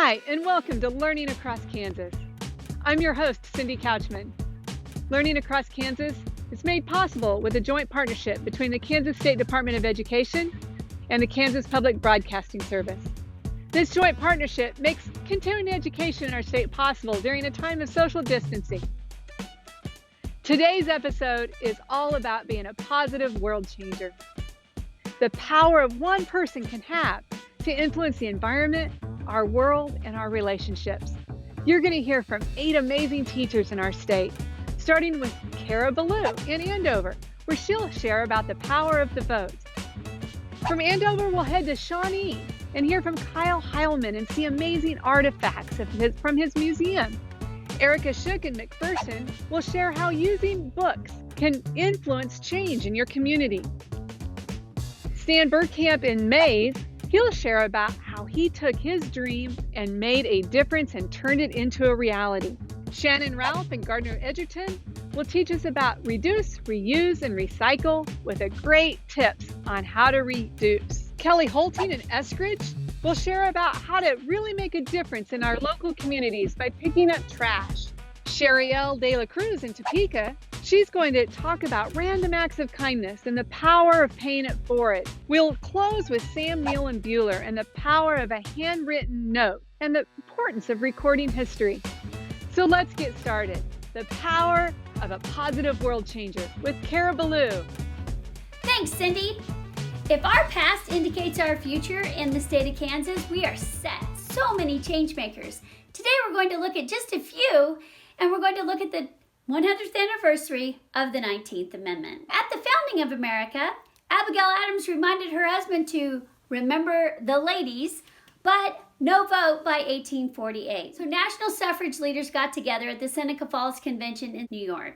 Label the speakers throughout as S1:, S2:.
S1: Hi, and welcome to Learning Across Kansas. I'm your host, Cindy Couchman. Learning Across Kansas is made possible with a joint partnership between the Kansas State Department of Education and the Kansas Public Broadcasting Service. This joint partnership makes continuing education in our state possible during a time of social distancing. Today's episode is all about being a positive world changer. The power of one person can have to influence the environment, our world, and our relationships. You're going to hear from 8 amazing teachers in our state, starting with Belew in Andover, where she'll share about the power of the vote. From Andover, we'll head to Shannon and hear from Hileman and see amazing artifacts from his museum. Erica Shook in McPherson will share how using books can influence change in your community. Stan Bergkamp in Maize, he'll share about how he took his dream and made a difference and turned it into a reality. Shannon Ralph in Gardner-Edgerton will teach us about reduce, reuse, and recycle with a great tips on how to reduce. Kelly Hoelting in Eskridge will share about how to really make a difference in our local communities by picking up trash. Cherryl Delacruz in Topeka, she's going to talk about random acts of kindness and the power of paying it forward. We'll close with Neill and Buhler and the power of a handwritten note and the importance of recording history. So let's get started. The power of a positive world changer with Belew.
S2: Thanks, Cindy. If our past indicates our future in the state of Kansas, we are set. So many change makers. Today we're going to look at just a few, and we're going to look at the 100th anniversary of the 19th Amendment. At the founding of America, Abigail Adams reminded her husband to remember the ladies, but no vote by 1848. So national suffrage leaders got together at the Seneca Falls Convention in New York.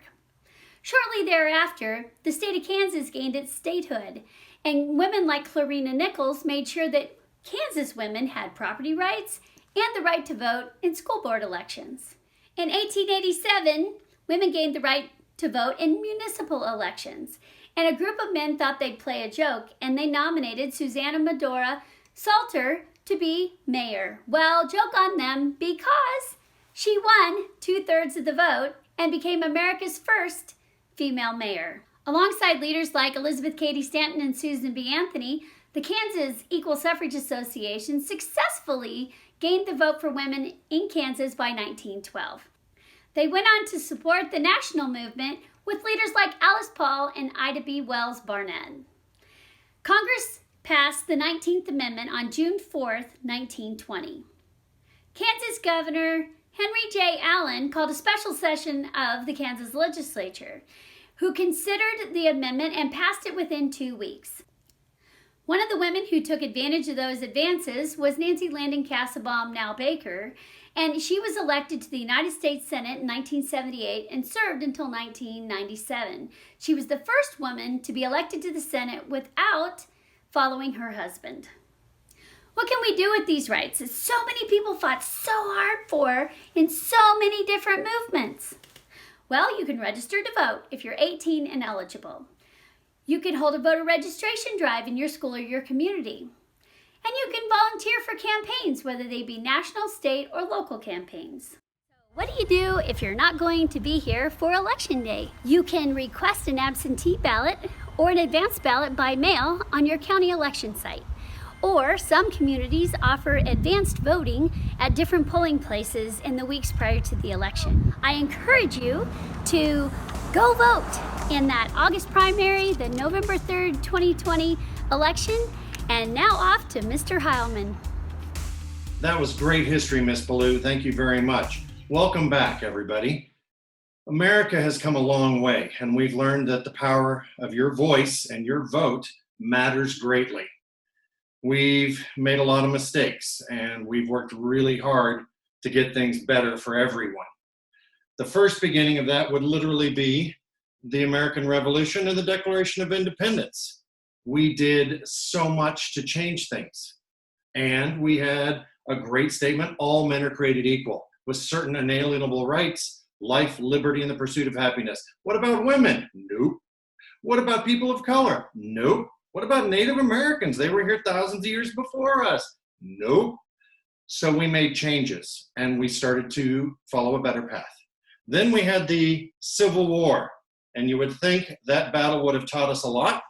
S2: Shortly thereafter, the state of Kansas gained its statehood, and women like Clarina Nichols made sure that Kansas women had property rights and the right to vote in school board elections. In 1887, women gained the right to vote in municipal elections, and a group of men thought they'd play a joke, and they nominated Susanna Medora Salter to be mayor. Well, joke on them, because she won 2/3 of the vote and became America's first female mayor. Alongside leaders like Elizabeth Cady Stanton and Susan B. Anthony, the Kansas Equal Suffrage Association successfully gained the vote for women in Kansas by 1912. They went on to support the national movement with leaders like Alice Paul and Ida B. Wells Barnett. Congress passed the 19th Amendment on June 4th, 1920. Kansas Governor Henry J. Allen called a special session of the Kansas legislature, who considered the amendment and passed it within 2 weeks. One of the women who took advantage of those advances was Nancy Landon Castlebaum, now Baker, and she was elected to the United States Senate in 1978 and served until 1997. She was the first woman to be elected to the Senate without following her husband. What can we do with these rights that so many people fought so hard for in so many different movements? Well, you can register to vote if you're 18 and eligible. You can hold a voter registration drive in your school or your community. And you can volunteer for campaigns, whether they be national, state, or local campaigns. What do you do if you're not going to be here for Election Day? You can request an absentee ballot or an advance ballot by mail on your county election site. Or some communities offer advanced voting at different polling places in the weeks prior to the election. I encourage you to go vote in that August primary, the November 3rd, 2020 election. And now off to Mr. Hileman.
S3: That was great history, Miss Belew. Thank you very much. Welcome back, everybody. America has come a long way, and we've learned that the power of your voice and your vote matters greatly. We've made a lot of mistakes, and we've worked really hard to get things better for everyone. The first beginning of that would literally be the American Revolution and the Declaration of Independence. We did so much to change things, and we had a great statement: all men are created equal, with certain inalienable rights, life, liberty, and the pursuit of happiness. What about women? Nope. What about people of color? Nope. What about Native Americans? They were here thousands of years before us. Nope. So we made changes and we started to follow a better path. Then we had the Civil War, and you would think that battle would have taught us a lot,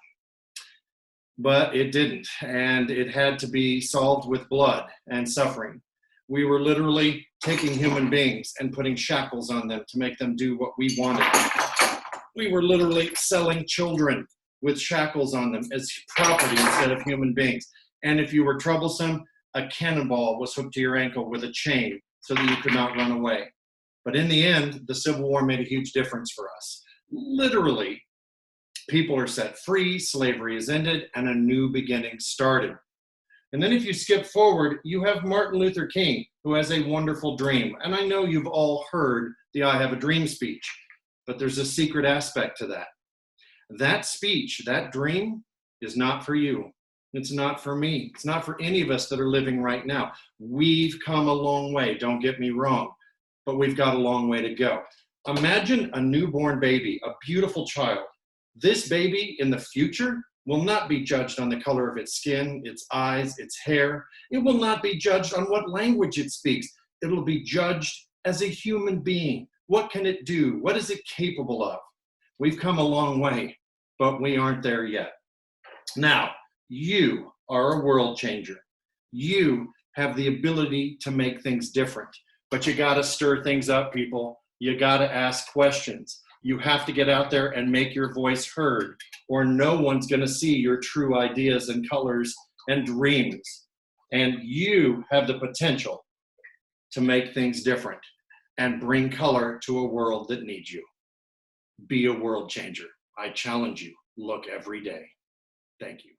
S3: but it didn't, and it had to be solved with blood and suffering. We were literally taking human beings and putting shackles on them to make them do what we wanted. We were literally selling children with shackles on them as property instead of human beings. And if you were troublesome, a cannonball was hooked to your ankle with a chain so that you could not run away. But in the end, the Civil War made a huge difference for us. Literally, people are set free, slavery is ended, and a new beginning started. And then if you skip forward, you have Martin Luther King, who has a wonderful dream. And I know you've all heard the I Have a Dream speech, but there's a secret aspect to that. That speech, that dream, is not for you. It's not for me. It's not for any of us that are living right now. We've come a long way, don't get me wrong, but we've got a long way to go. Imagine a newborn baby, a beautiful child. This baby in the future will not be judged on the color of its skin, its eyes, its hair. It will not be judged on what language it speaks. It'll be judged as a human being. What can it do? What is it capable of? We've come a long way, but we aren't there yet. Now, you are a world changer. You have the ability to make things different, but you got to stir things up, people. You got to ask questions. You have to get out there and make your voice heard, or no one's going to see your true ideas and colors and dreams. And you have the potential to make things different and bring color to a world that needs you. Be a world changer. I challenge you. Look every day. Thank you.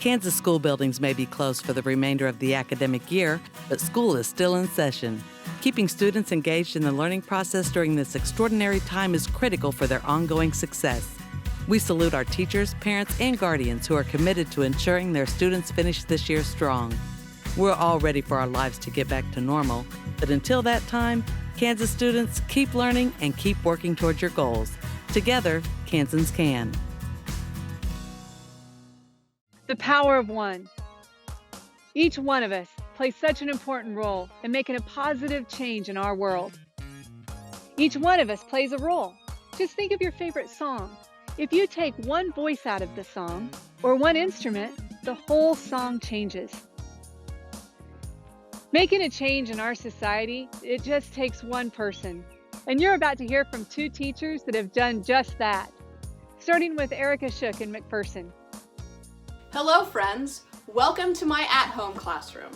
S4: Kansas school buildings may be closed for the remainder of the academic year, but school is still in session. Keeping students engaged in the learning process during this extraordinary time is critical for their ongoing success. We salute our teachers, parents, and guardians who are committed to ensuring their students finish this year strong. We're all ready for our lives to get back to normal, but until that time, Kansas students, keep learning and keep working towards your goals. Together, Kansans can.
S1: The power of one. Each one of us plays such an important role in making a positive change in our world. Each one of us plays a role. Just think of your favorite song. If you take one voice out of the song or one instrument, the whole song changes. Making a change in our society, it just takes one person. And you're about to hear from two teachers that have done just that. Starting with Erica Shook in McPherson.
S5: Hello friends, welcome to my at-home classroom.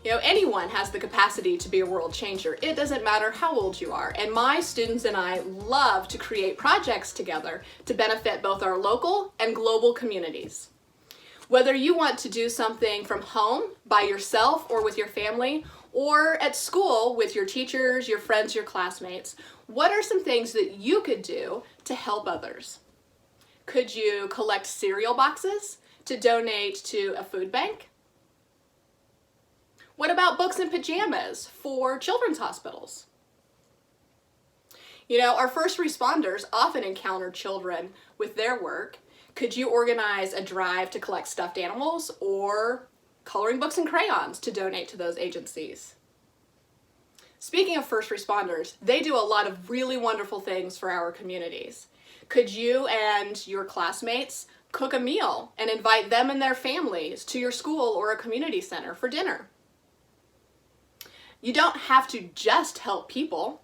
S5: Anyone has the capacity to be a world changer. It doesn't matter how old you are. And my students and I love to create projects together to benefit both our local and global communities. Whether you want to do something from home, by yourself or with your family, or at school with your teachers, your friends, your classmates, what are some things that you could do to help others? Could you collect cereal boxes to donate to a food bank? What about books and pajamas for children's hospitals? Our first responders often encounter children with their work. Could you organize a drive to collect stuffed animals or coloring books and crayons to donate to those agencies? Speaking of first responders, they do a lot of really wonderful things for our communities. Could you and your classmates cook a meal and invite them and their families to your school or a community center for dinner? You don't have to just help people.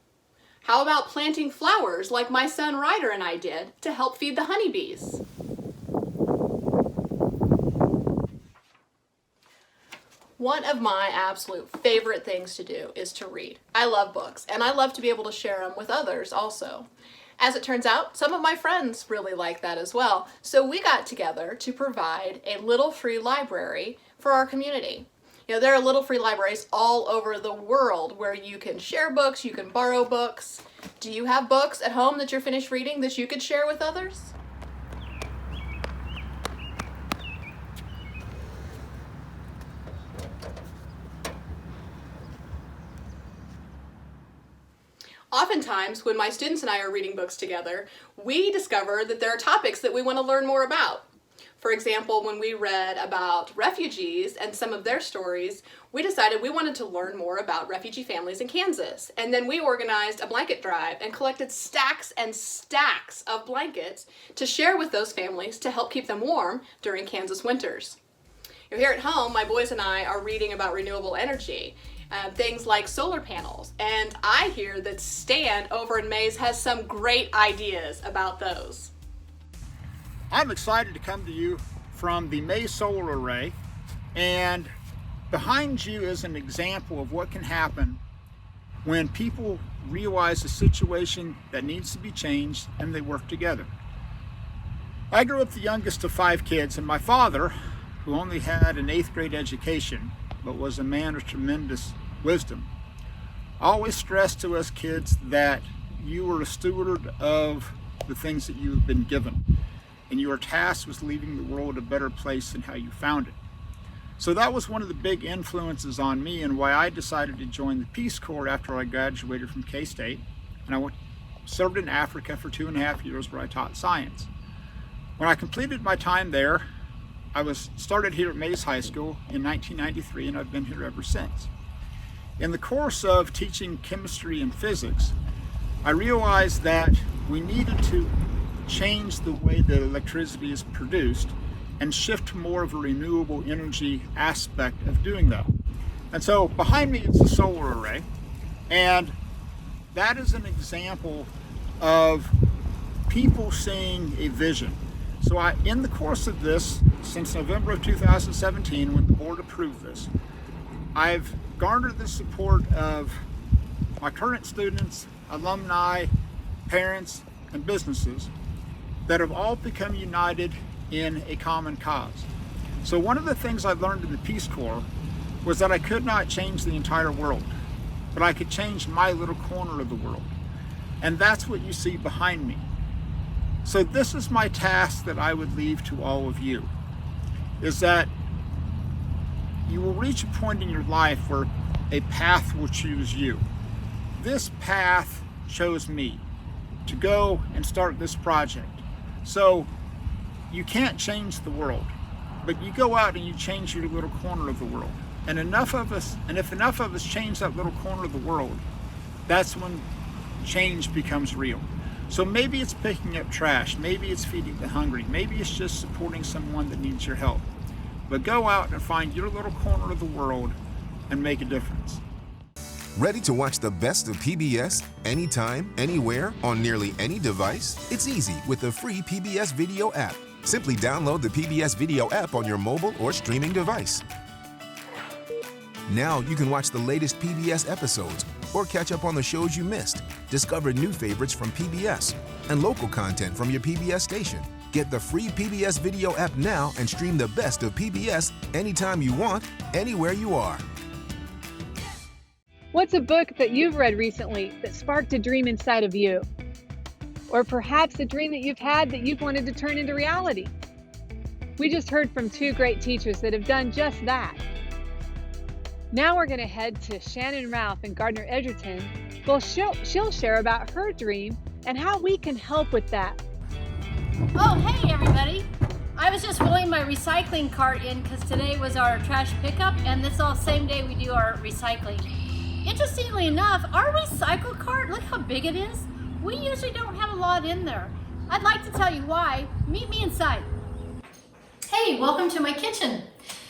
S5: How about planting flowers like my son Ryder and I did to help feed the honeybees? One of my absolute favorite things to do is to read. I love books, and I love to be able to share them with others also. As it turns out, some of my friends really like that as well. So we got together to provide a little free library for our community. There are little free libraries all over the world where you can share books, you can borrow books. Do you have books at home that you're finished reading that you could share with others? Oftentimes, when my students and I are reading books together, we discover that there are topics that we want to learn more about. For example, when we read about refugees and some of their stories, we decided we wanted to learn more about refugee families in Kansas. And then we organized a blanket drive and collected stacks and stacks of blankets to share with those families to help keep them warm during Kansas winters. Here at home, my boys and I are reading about renewable energy, things like solar panels. And I hear that Stan over in Maize has some great ideas about those.
S6: I'm excited to come to you from the Maize solar array, and behind you is an example of what can happen when people realize a situation that needs to be changed and they work together. I grew up the youngest of 5 kids, and my father, who only had an 8th grade education but was a man of tremendous wisdom, always stressed to us kids that you were a steward of the things that you've been given, and your task was leaving the world a better place than how you found it. So that was one of the big influences on me and why I decided to join the Peace Corps after I graduated from K-State. And I served in Africa for 2.5 years where I taught science. When I completed my time there, I started here at Maize High School in 1993, and I've been here ever since. In the course of teaching chemistry and physics, I realized that we needed to change the way that electricity is produced and shift more of a renewable energy aspect of doing that. And so behind me is a solar array, and that is an example of people seeing a vision. So in the course of this, since November of 2017, when the board approved this, I've garnered the support of my current students, alumni, parents, and businesses that have all become united in a common cause. So one of the things I learned in the Peace Corps was that I could not change the entire world, but I could change my little corner of the world. And that's what you see behind me. So this is my task that I would leave to all of you, is that you will reach a point in your life where a path will choose you. This path chose me to go and start this project. So you can't change the world, but you go out and you change your little corner of the world. And if enough of us change that little corner of the world, that's when change becomes real. So maybe it's picking up trash, maybe it's feeding the hungry, maybe it's just supporting someone that needs your help. But go out and find your little corner of the world and make a difference.
S7: Ready to watch the best of PBS anytime, anywhere, on nearly any device? It's easy with the free PBS Video app. Simply download the PBS Video app on your mobile or streaming device. Now you can watch the latest PBS episodes or catch up on the shows you missed, discover new favorites from PBS, and local content from your PBS station. Get the free PBS Video app now and stream the best of PBS anytime you want, anywhere you are.
S1: What's a book that you've read recently that sparked a dream inside of you? Or perhaps a dream that you've had that you've wanted to turn into reality? We just heard from 2 great teachers that have done just that. Now we're going to head to Shannon Ralph in Gardner-Edgerton. Well, she'll share about her dream and how we can help with that.
S8: Oh, hey everybody. I was just rolling my recycling cart in because today was our trash pickup, and this all same day we do our recycling. Interestingly enough, our recycle cart, look how big it is. We usually don't have a lot in there. I'd like to tell you why. Meet me inside. Hey, welcome to my kitchen.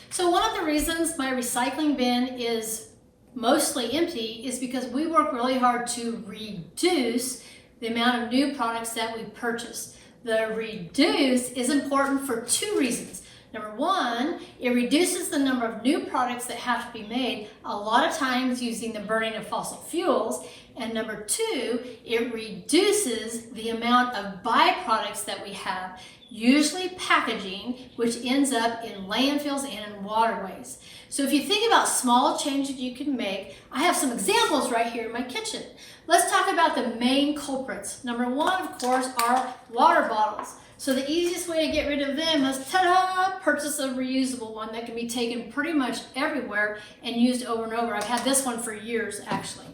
S8: So one of the reasons my recycling bin is mostly empty is because we work really hard to reduce the amount of new products that we purchase. The reduce is important for 2 reasons. Number 1, it reduces the number of new products that have to be made, a lot of times using the burning of fossil fuels. And number 2, it reduces the amount of byproducts that we have, usually packaging, which ends up in landfills and in waterways. So if you think about small changes you can make, I have some examples right here in my kitchen. Let's talk about the main culprits. Number 1, of course, are water bottles. So the easiest way to get rid of them is, ta-da, purchase a reusable one that can be taken pretty much everywhere and used over and over. I've had this one for years, actually.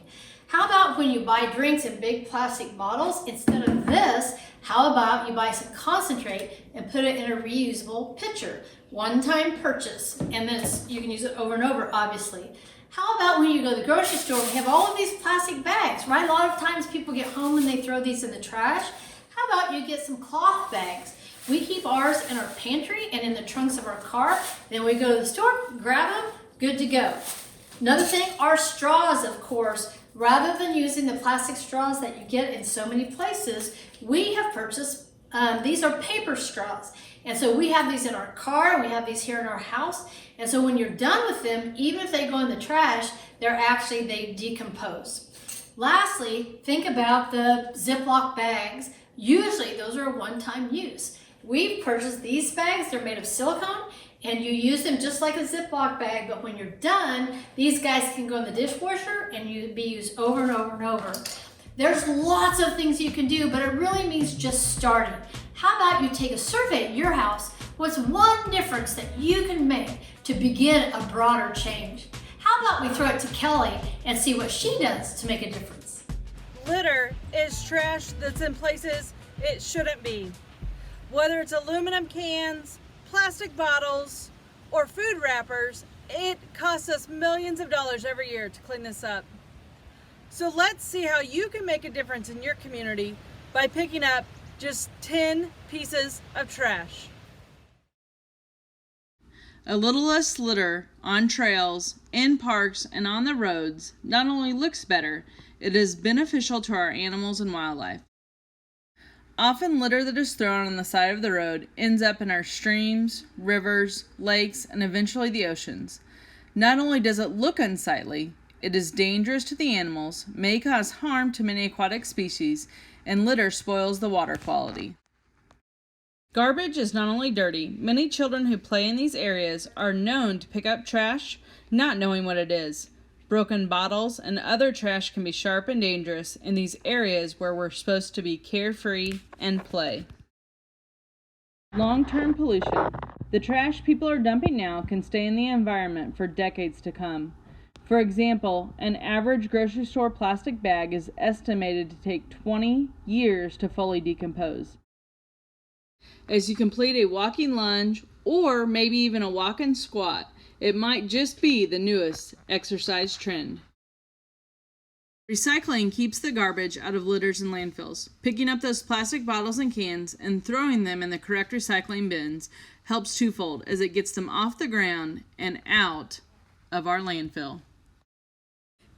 S8: How about when you buy drinks in big plastic bottles, instead of this, how about you buy some concentrate and put it in a reusable pitcher? One-time purchase, and then you can use it over and over, obviously. How about when you go to the grocery store and have all of these plastic bags, right? A lot of times people get home and they throw these in the trash. How about you get some cloth bags? We keep ours in our pantry and in the trunks of our car. Then we go to the store, grab them, good to go. Another thing, our straws, of course. Rather than using the plastic straws that you get in so many places, we have purchased, these are paper straws. And so we have these in our car, we have these here in our house. And so when you're done with them, even if they go in the trash, they decompose. Lastly, think about the Ziploc bags. Usually those are a one-time use. We've purchased these bags, they're made of silicone, and you use them just like a Ziploc bag, but when you're done, these guys can go in the dishwasher and be used over and over and over. There's lots of things you can do, but it really means just starting. How about you take a survey at your house? What's one difference that you can make to begin a broader change? How about we throw it to Kelly and see what she does to make a difference?
S9: Litter is trash that's in places it shouldn't be. Whether it's aluminum cans, plastic bottles, or food wrappers, it costs us millions of dollars every year to clean this up. So let's see how you can make a difference in your community by picking up just 10 pieces of trash. A little less litter on trails, in parks, and on the roads not only looks better, it is beneficial to our animals and wildlife. Often litter that is thrown on the side of the road ends up in our streams, rivers, lakes, and eventually the oceans. Not only does it look unsightly, it is dangerous to the animals, may cause harm to many aquatic species, and litter spoils the water quality. Garbage is not only dirty, many children who play in these areas are known to pick up trash, not knowing what it is. Broken bottles and other trash can be sharp and dangerous in these areas where we're supposed to be carefree and play. Long-term pollution. The trash people are dumping now can stay in the environment for decades to come. For example, an average grocery store plastic bag is estimated to take 20 years to fully decompose. As you complete a walking lunge or maybe even a walk-in squat, it might just be the newest exercise trend. Recycling keeps the garbage out of litters and landfills. Picking up those plastic bottles and cans and throwing them in the correct recycling bins helps twofold, as it gets them off the ground and out of our landfill.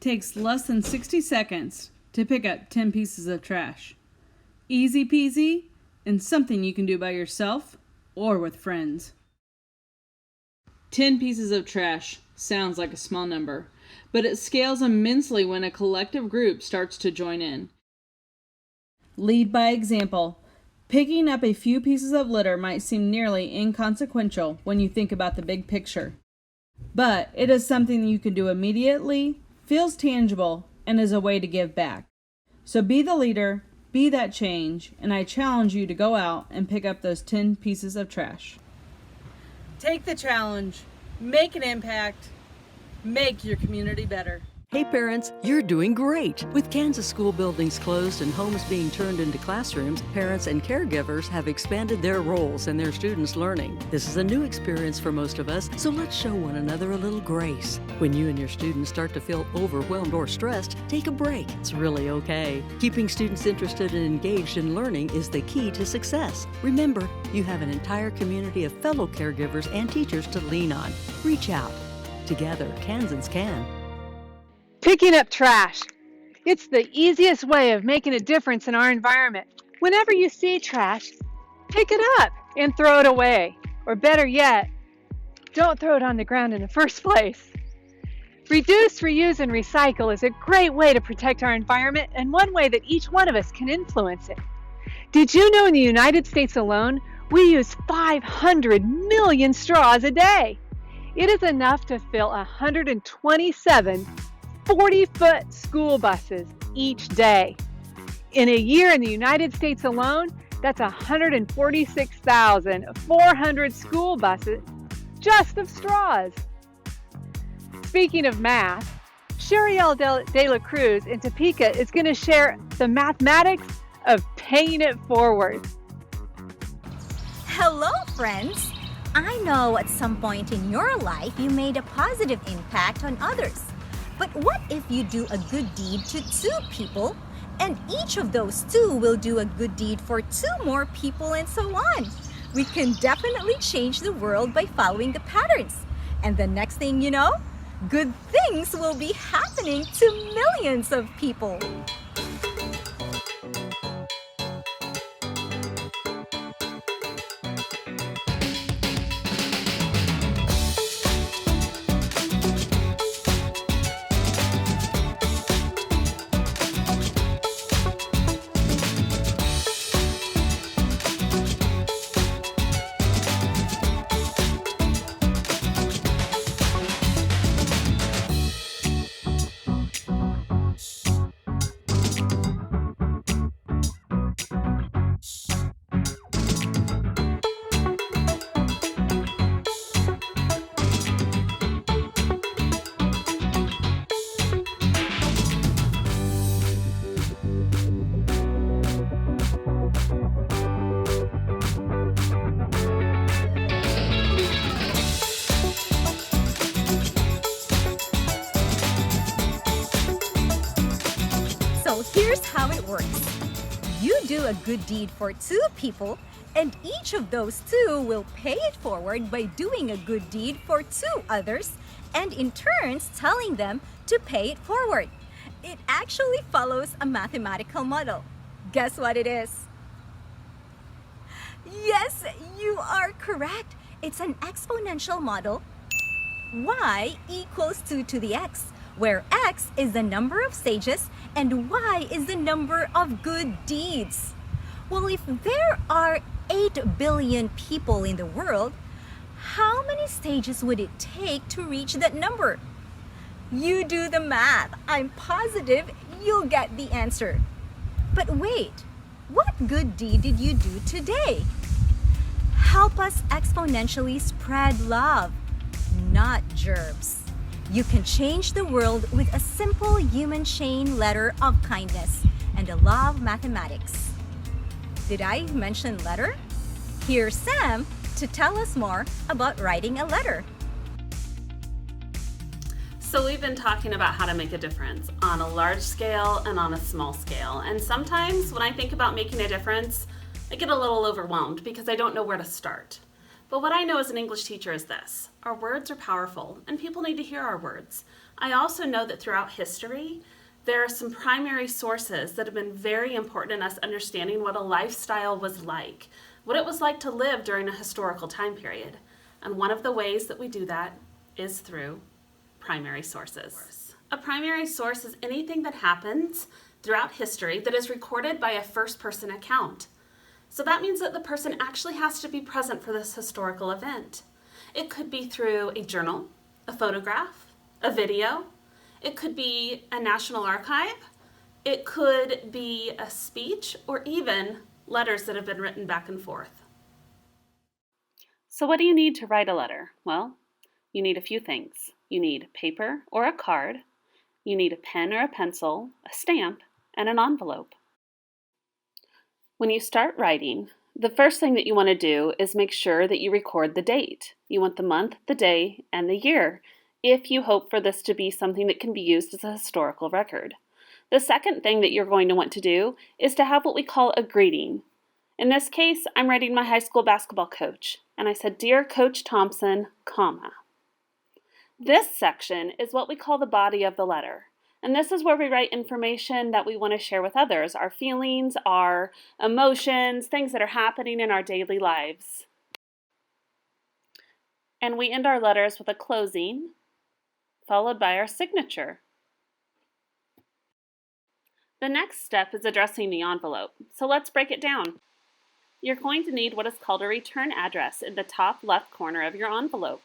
S9: Takes less than 60 seconds to pick up 10 pieces of trash. Easy peasy, and something you can do by yourself or with friends. 10 pieces of trash sounds like a small number, but it scales immensely when a collective group starts to join in. Lead by example. Picking up a few pieces of litter might seem nearly inconsequential when you think about the big picture, but it is something you can do immediately, feels tangible, and is a way to give back. So be the leader, be that change, and I challenge you to go out and pick up those 10 pieces of trash. Take the challenge, make an impact, make your community better.
S10: Hey parents, you're doing great! With Kansas school buildings closed and homes being turned into classrooms, parents and caregivers have expanded their roles in their students' learning. This is a new experience for most of us, so let's show one another a little grace. When you and your students start to feel overwhelmed or stressed, take a break. It's really okay. Keeping students interested and engaged in learning is the key to success. Remember, you have an entire community of fellow caregivers and teachers to lean on. Reach out. Together, Kansans can.
S1: Picking up trash. It's the easiest way of making a difference in our environment. Whenever you see trash, pick it up and throw it away. Or better yet, don't throw it on the ground in the first place. Reduce, reuse, and recycle is a great way to protect our environment and one way that each one of us can influence it. Did you know in the United States alone, we use 500 million straws a day? It is enough to fill 127 40-foot school buses each day. In a year in the United States alone, that's 146,400 school buses just of straws. Speaking of math, Cherryl Delacruz in Topeka is going to share the mathematics of paying it forward.
S11: Hello, friends! I know at some point in your life you made a positive impact on others. But what if you do a good deed to 2 people, and each of those 2 will do a good deed for 2 more people, and so on? We can definitely change the world by following the patterns. And the next thing you know, good things will be happening to millions of people. Here's how it works. You do a good deed for 2 people, and each of those 2 will pay it forward by doing a good deed for 2 others, and in turns telling them to pay it forward. It actually follows a mathematical model. Guess what it is? Yes, you are correct. It's an exponential model. Y equals 2 to the x, where x is the number of stages and y is the number of good deeds. Well, if there are 8 billion people in the world, how many stages would it take to reach that number? You do the math. I'm positive you'll get the answer. But wait, what good deed did you do today? Help us exponentially spread love, not germs. You can change the world with a simple human chain letter of kindness and a law of mathematics. Did I mention letter? Here's Sam to tell us more about writing a letter.
S12: So we've been talking about how to make a difference on a large scale and on a small scale. And sometimes when I think about making a difference, I get a little overwhelmed because I don't know where to start. But what I know as an English teacher is this: our words are powerful and people need to hear our words. I also know that throughout history, there are some primary sources that have been very important in us understanding what a lifestyle was like, what it was like to live during a historical time period. And one of the ways that we do that is through primary sources. A primary source is anything that happens throughout history that is recorded by a first-person account. So that means that the person actually has to be present for this historical event. It could be through a journal, a photograph, a video. It could be a national archive. It could be a speech or even letters that have been written back and forth. So what do you need to write a letter? Well, you need a few things. You need paper or a card. You need a pen or a pencil, a stamp, and an envelope. When you start writing, the first thing that you want to do is make sure that you record the date. You want the month, the day, and the year, if you hope for this to be something that can be used as a historical record. The second thing that you're going to want to do is to have what we call a greeting. In this case, I'm writing my high school basketball coach, and I said, "Dear Coach Thompson, comma." This section is what we call the body of the letter. And this is where we write information that we want to share with others, our feelings, our emotions, things that are happening in our daily lives. And we end our letters with a closing, followed by our signature. The next step is addressing the envelope. So let's break it down. You're going to need what is called a return address in the top left corner of your envelope.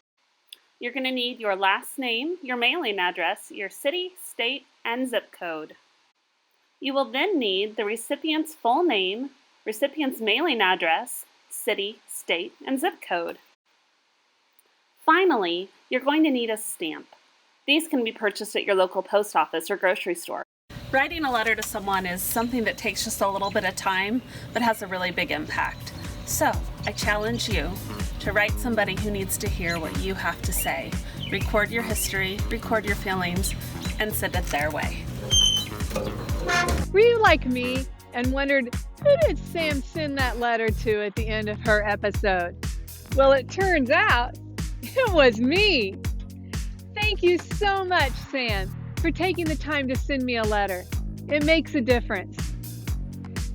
S12: You're going to need your last name, your mailing address, your city, state, and zip code. You will then need the recipient's full name, recipient's mailing address, city, state, and zip code. Finally, you're going to need a stamp. These can be purchased at your local post office or grocery store. Writing a letter to someone is something that takes just a little bit of time, but has a really big impact. So, I challenge you to write somebody who needs to hear what you have to say. Record your history, record your feelings, and send it their way.
S1: Were you like me and wondered, who did Sam send that letter to at the end of her episode? Well, it turns out it was me. Thank you so much, Sam, for taking the time to send me a letter. It makes a difference.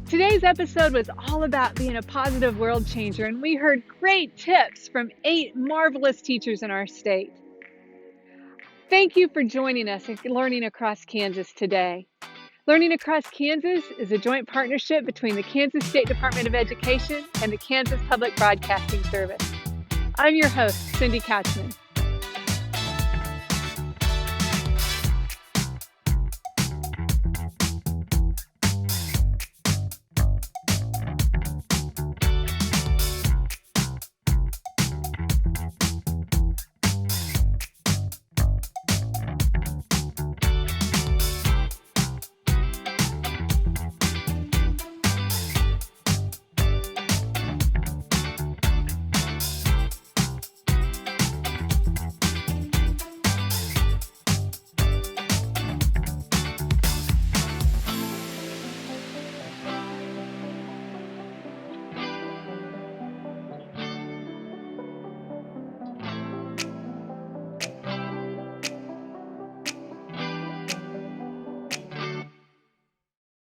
S1: Today's episode was all about being a positive world changer, and we heard great tips from 8 marvelous teachers in our state. Thank you for joining us at Learning Across Kansas today. Learning Across Kansas is a joint partnership between the Kansas State Department of Education and the Kansas Public Broadcasting Service. I'm your host, Cindy Couchman.